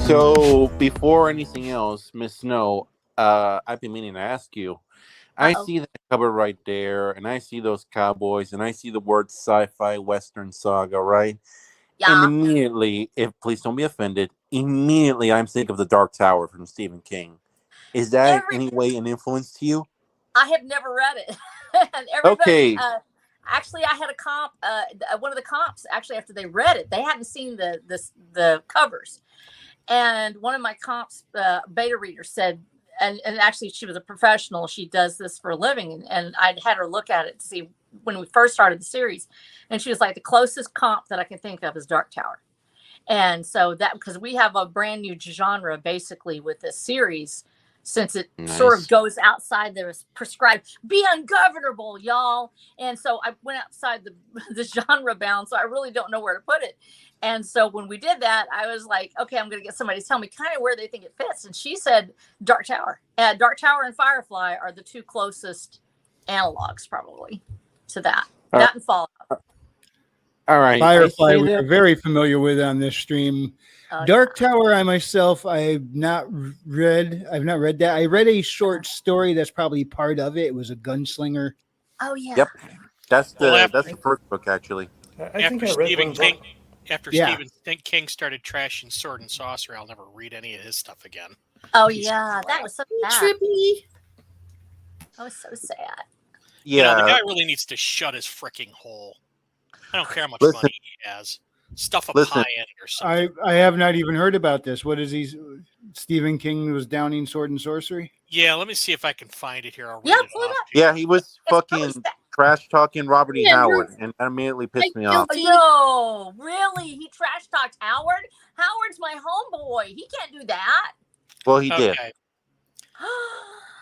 So before anything else, Miss Snow, I've been meaning to ask you. I Uh-oh. see that cover right there, and I see those cowboys, and I see the word sci-fi western saga, right? And Yeah. immediately, if please don't be offended, immediately I'm thinking of the Dark Tower from Stephen King. Is that Every any way an influence to you? I have never read it. And everybody Okay, actually I had a comp one of the comps actually after they read it, they hadn't seen the covers. And one of my comps beta readers said, and actually she was a professional, she does this for a living, and I'd had her look at it to see when we first started the series, and she was like, the closest comp that I can think of is Dark Tower. And so that, because we have a brand new genre basically with this series, since it sort of nice. goes outside the prescribed, be ungovernable, y'all. And so I went outside the genre bound, so I really don't know where to put it. And so when we did that, I was like, okay, I'm going to get somebody to tell me kind of where they think it fits. And she said Dark Tower. Dark Tower and Firefly are the two closest analogs probably to that. Uh, That and Fallout. all right, I Firefly, say we that. are very familiar with on this stream. Oh, Dark Tower, I myself, I've not read that. I read a yeah. short story that's probably part of it. It was a gunslinger. Oh, yeah. Yep, that's Well, the after that's the first book actually. I think after I read Stephen one King, book. after Yeah. Stephen King started trashing Sword and Sorcery, I'll never read any of his stuff again. Oh, Piece of yeah. That crap. was so sad. That was so sad. You know, the Yeah, guy really needs to shut his freaking hole. I don't care how much listen, money he has. Stuff a listen. pie in it or something. I have not even heard about this. What is he? Stephen King was downing Sword and Sorcery. Yeah, let me see if I can find it here. I'll read Yeah, it pull it off up. to you. Yeah, he was It's really fucking sad. trash talking Robert E. Andrew, Howard, and that immediately I pissed me off. guilty. No, really? He trash talked Howard? Howard's my homeboy. He can't do that. Well, he did. Okay.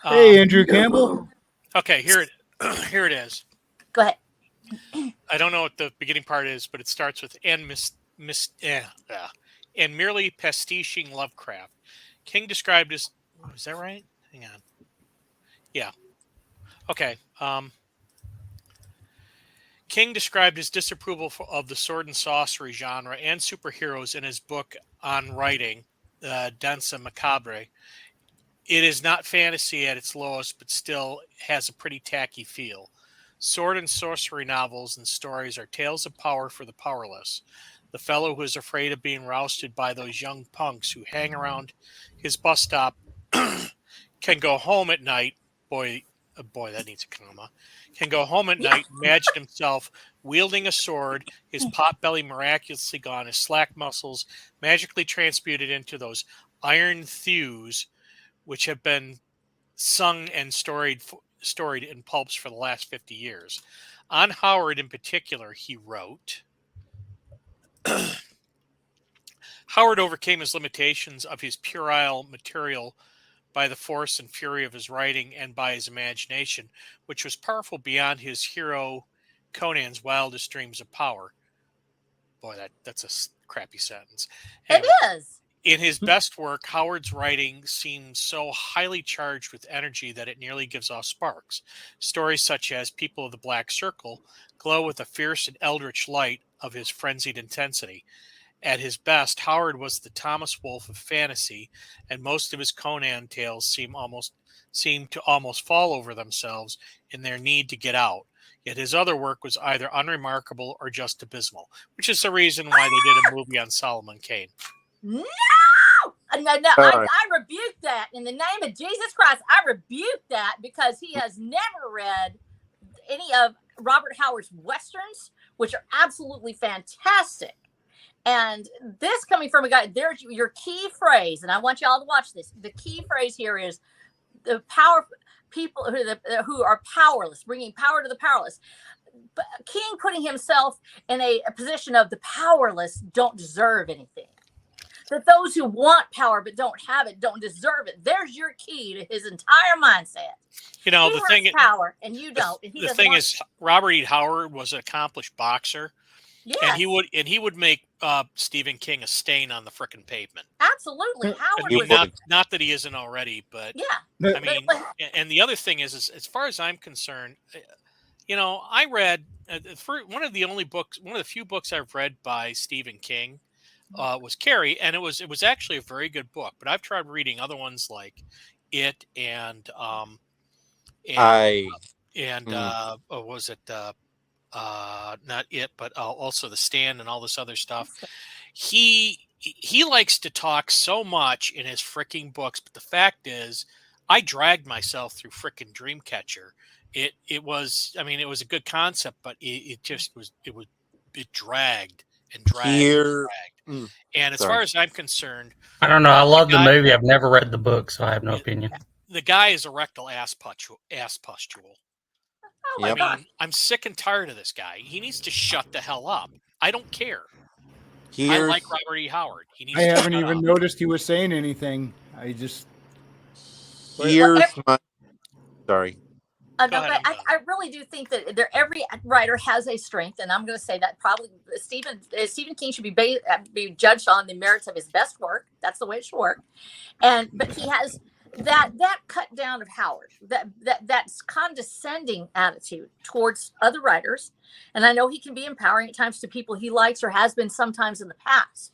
Hey, Andrew Campbell. Okay, here it is. Go ahead. I don't know what the beginning part is, but it starts with and merely pastiching Lovecraft. King described his. Is that right? Hang on. Yeah. Okay. King described his disapproval of the sword and sorcery genre and superheroes in his book on writing, Danza Macabre. It is not fantasy at its lowest, but still has a pretty tacky feel. Sword and sorcery novels and stories are tales of power for the powerless. The fellow who is afraid of being rousted by those young punks who hang around his bus stop can go home at night. Boy, that needs a comma. Can go home at night, imagine himself wielding a sword, his pot belly miraculously gone, his slack muscles magically transmuted into those iron thews which have been sung and storied in pulps for the last 50 years. On Howard in particular, he wrote, Howard overcame his limitations of his puerile material by the force and fury of his writing and by his imagination, which was powerful beyond his hero Conan's wildest dreams of power. Boy, that's a crappy sentence. Anyway, It is. in his best work, Howard's writing seems so highly charged with energy that it nearly gives off sparks. Stories such as People of the Black Circle glow with the fierce and eldritch light of his frenzied intensity. At his best, Howard was the Thomas Wolfe of fantasy, and most of his Conan tales seem to almost fall over themselves in their need to get out. Yet his other work was either unremarkable or just abysmal, which is the reason why they did a movie on Solomon Kane. No! All I right. rebuke that in the name of Jesus Christ. I rebuke that because he has never read any of Robert Howard's Westerns, which are absolutely fantastic. And this coming from a guy, there's your key phrase, and I want you all to watch this. The key phrase here is the power people who are powerless, bringing power to the powerless. But King putting himself in a position of the powerless don't deserve anything. That those who want power but don't have it don't deserve it. There's your key to his entire mindset. You know, He the thing wants power, and you don't. And the thing is, Robert E. Howard was an accomplished boxer, yes, and he would make Stephen King a stain on the frickin' pavement. absolutely. I Howard mean, was not that he isn't already, but yeah. I mean, and the other thing is as far as I'm concerned, you know, I read one of the few books I've read by Stephen King. was Carrie, and it was actually a very good book. But I've tried reading other ones like It and I what was it? Not It, but also The Stand and all this other stuff. He likes to talk so much in his freaking books, but the fact is, I dragged myself through freaking Dreamcatcher. It was, I mean, it was a good concept, but it just was it dragged and dragged and here. dragged. And as Sorry. far as I'm concerned, I don't know. I love the guy- movie. I've never read the book, so I have no Yeah. opinion. the guy is a rectal ass pustule. Oh my Yep. gosh. I'm sick and tired of this guy. He needs to shut the hell up. I don't care. I Here's like Robert E. Howard. He needs I to haven't shut even up. noticed he was saying anything. I just here's my. Sorry. Go No, ahead, but I'm done. I really do think that every writer has a strength, and I'm going to say that probably Stephen King should be judged on the merits of his best work. That's the way it should work. But he has that cut down of Howard, that's condescending attitude towards other writers, and I know he can be empowering at times to people he likes or has been sometimes in the past,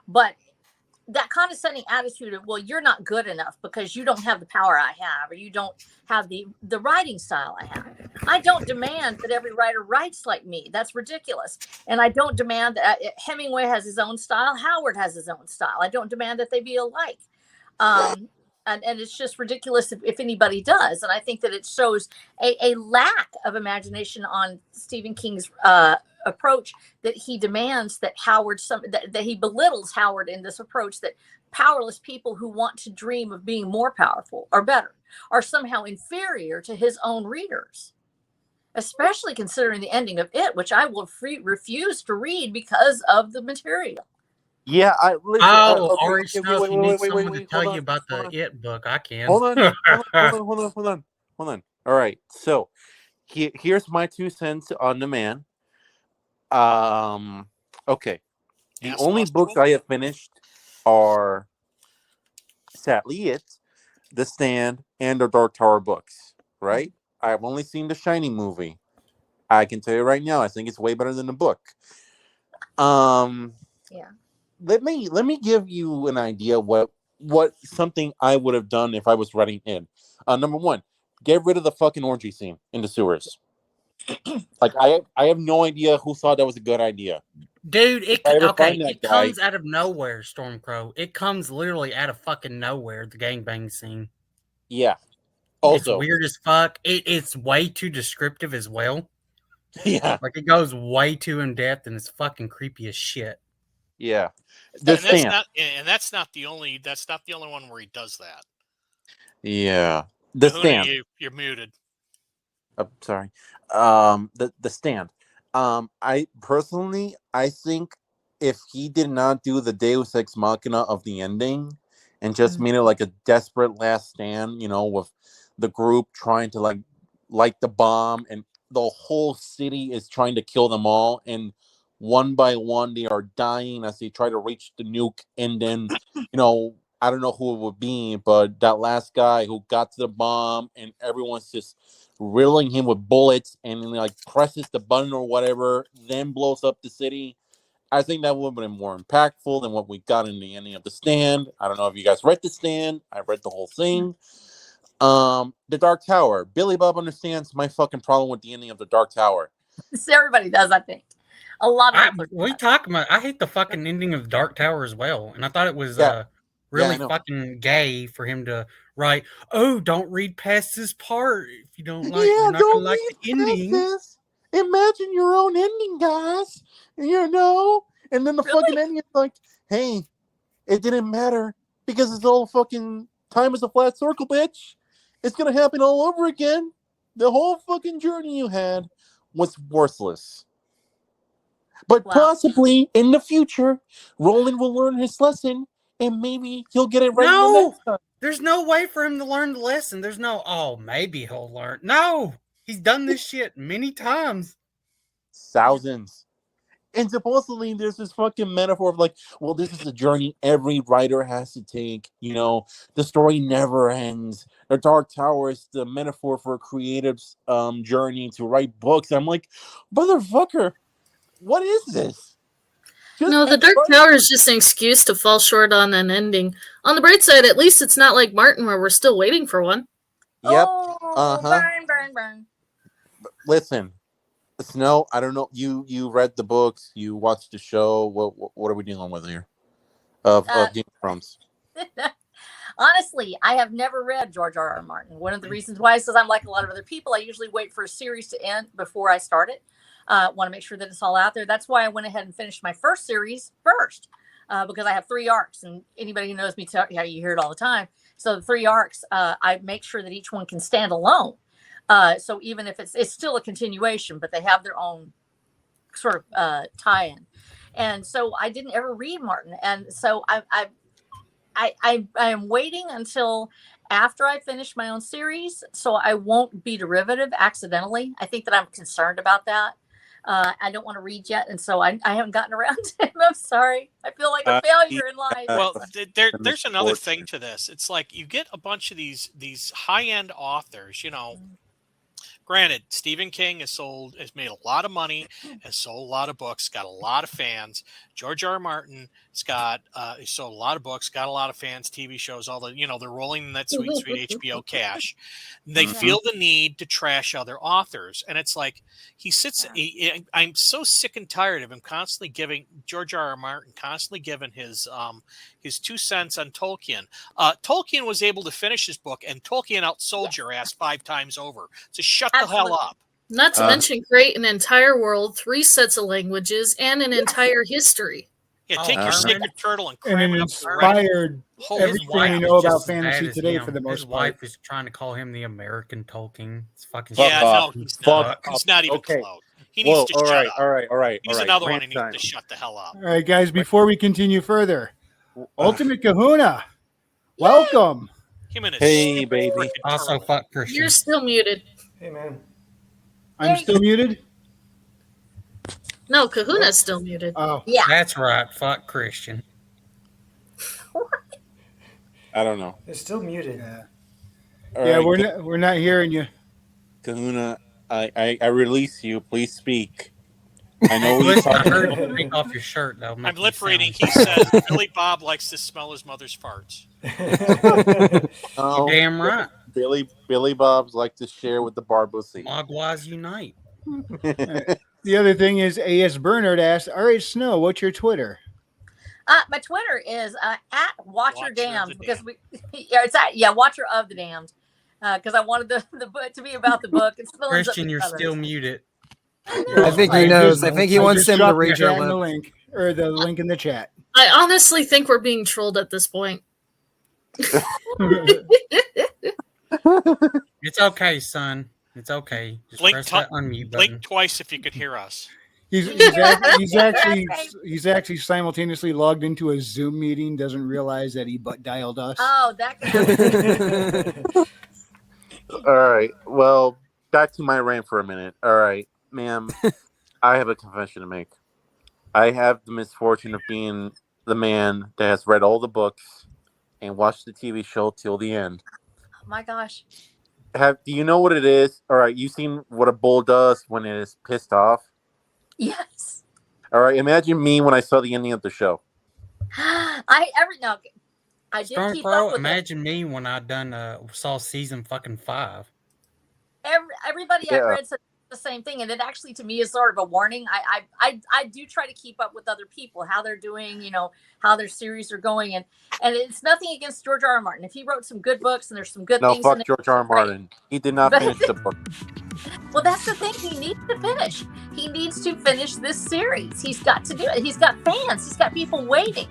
but that condescending attitude of, well, you're not good enough because you don't have the power I have, or you don't have the writing style I have. I don't demand that every writer writes like me. That's ridiculous. And I don't demand that Hemingway has his own style. Howard has his own style. I don't demand that they be alike. And it's just ridiculous if anybody does. And I think that it shows a lack of imagination on Stephen King's approach, that he demands that that he belittles Howard in this approach, that powerless people who want to dream of being more powerful or better are somehow inferior to his own readers, especially considering the ending of It, which I will refuse to read because of the material. Yeah, I listen. Oh, Okay, Ari okay, Snuff, wait, you wait, need wait, wait, someone wait, to tell hold you on, about hold the on. It book. I can. Hold on, hold on. All right, so here's my 2 cents on the man. Okay, the Ass only books pustule? I have finished are sadly It, The Stand, and the Dark Tower books. Right? I've only seen the Shining movie. I can tell you right now, I think it's way better than the book. Yeah. Let me give you an idea what something I would have done if I was writing It. Number one, get rid of the fucking orgy scene in the sewers. Like I have no idea who thought that was a good idea. Dude, If I ever okay, find that it guy, comes out of nowhere, Stormcrow. It comes literally out of fucking nowhere, the gangbang scene. yeah. It's Also, weird as fuck. It's way too descriptive as well. yeah, Like, it goes way too in depth, and it's fucking creepy as shit. yeah. The And that's Stand, not the only one where he does that. yeah. The Kahuna, Stand. you're muted. Sorry. The Stand. I personally, I think if he did not do the Deus Ex Machina of the ending, and just made it like a desperate last stand, with the group trying to light the bomb, and the whole city is trying to kill them all, and one by one they are dying as they try to reach the nuke, and then I don't know who it would be, but that last guy who got to the bomb, and everyone's just riddling him with bullets, and like presses the button or whatever, then blows up the city. I think that would have been more impactful than what we got in the ending of The Stand. I don't know if you guys read The Stand. I read the whole thing. The Dark Tower. Billy Bob understands my fucking problem with the ending of The Dark Tower. So everybody does, I think. A lot of people. We talking about. I hate the fucking ending of Dark Tower as well, and I thought it was really I know. fucking gay for him to write. Oh, don't read past this part if you don't like. Yeah, You're not don't gonna like read the ending. this. Imagine your own ending, guys. And then the fucking ending is like, hey, it didn't matter because it's all fucking time is a flat circle, bitch. It's gonna happen all over again. The whole fucking journey you had was worthless. But possibly in the future, Roland will learn his lesson, and maybe he'll get it right the next time. There's no way for him to learn the lesson. There's no, maybe he'll learn. No, he's done this shit many times. Thousands. And supposedly there's this fucking metaphor of like, well, this is a journey every writer has to take. The story never ends. The Dark Tower is the metaphor for a creative's journey to write books. I'm like, motherfucker, what is this? No, the Dark Tower is just an excuse to fall short on an ending. On the bright side, at least it's not like Martin where we're still waiting for one. Yep. Oh, burn, burn, burn. Listen, Snow. I don't know. You read the books. You watched the show. What are we dealing with here? Of Game of Thrones. Honestly, I have never read George R.R. Martin. One of the reasons why is because I'm like a lot of other people. I usually wait for a series to end before I start it. Want to make sure that it's all out there. That's why I went ahead and finished my first series first, because I have 3 arcs, and anybody who knows me, you hear it all the time. So the 3 arcs, I make sure that each one can stand alone. So even if it's still a continuation, but they have their own sort of tie-in. And so I didn't ever read Martin, and so I am waiting until after I finish my own series, so I won't be derivative accidentally. I think that I'm concerned about that. I don't want to read yet, and so I haven't gotten around to him. I'm sorry. I feel like a failure in life. Well, there's another thing to this. It's like you get a bunch of these high-end authors, you know. Granted, Stephen King has made a lot of money, has sold a lot of books, got a lot of fans. George R. R. Martin he sold a lot of books, got a lot of fans, TV shows, all the, they're rolling in that sweet HBO cash. They feel the need to trash other authors. And it's like, I'm so sick and tired of him constantly giving, George R. R. Martin constantly giving his 2 cents on Tolkien. Tolkien was able to finish his book, and Tolkien outsold your ass 5 times over. So shut the hell up. Not to mention create an entire world, 3 sets of languages, and an entire history. Yeah, take your sacred turtle and cram And it it up. inspired everything you know about fantasy today for the most part. His wife is trying to call him the American Tolkien. It's fucking no, he's not even close. He needs to shut up. All right. He's another one who needs to shut the hell up. All right, guys, before we continue further, Ultimate Kahuna, welcome. Hey, baby. Also, fuck Christian. You're still muted. Hey, man. I'm still muted? No, Kahuna's still muted. Oh. Yeah. That's right. Fuck Christian. I don't know. It's still muted. Yeah, Right, we're not hearing you. Kahuna, I release you. Please speak. I know we Listen, I talked heard you take off your shirt. Though. I'm lip reading. He says Billy Bob likes to smell his mother's farts. Oh, Damn right. Billy Bob's like to share with the Barbosi. Mogwais unite. The other thing is, A.S. Bernard asked, all right, Snow, what's your Twitter? My Twitter is at Watcher Damned, because Damned. Watcher of the Damned, because I wanted the book to be about the book. It still ends up Christian, being you're others. still muted. I think he knows. I think he wants him to reach the our lips. link or the link in the chat. I honestly think we're being trolled at this point. It's okay, son. It's okay. Just Blink, press that unmute button. blink twice if you could hear us. He's actually simultaneously logged into a Zoom meeting, doesn't realize that he butt dialed us. Oh, that. All right. Well, back to my rant for a minute. All right, ma'am. I have a confession to make. I have the misfortune of being the man that has read all the books and watched the TV show till the end. Oh my gosh. Do you know what it is? All right, you've seen what a bull does when it is pissed off? Yes. All right, imagine me when I saw the ending of the show. I did Stormfro, keep up with imagine me when I saw season fucking 5. everybody I've read said the same thing, and it actually to me is sort of a warning. I do try to keep up with other people, how they're doing, how their series are going, and it's nothing against George R. R. Martin. If he wrote some good books and there's some good things. No, fuck in George R. R. Martin. He did not finish the book. Well, that's the thing. He needs to finish. He needs to finish this series. He's got to do it. He's got fans. He's got people waiting,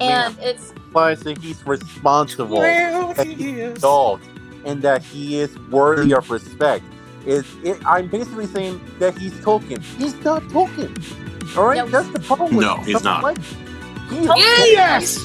and it's. I think he's responsible, 12 that he's years. adult, and that he is worthy of respect. I'm basically saying that he's Tolkien. He's not Tolkien. All right, No. that's the problem. No, he's not. Like, Tolkien. Yes!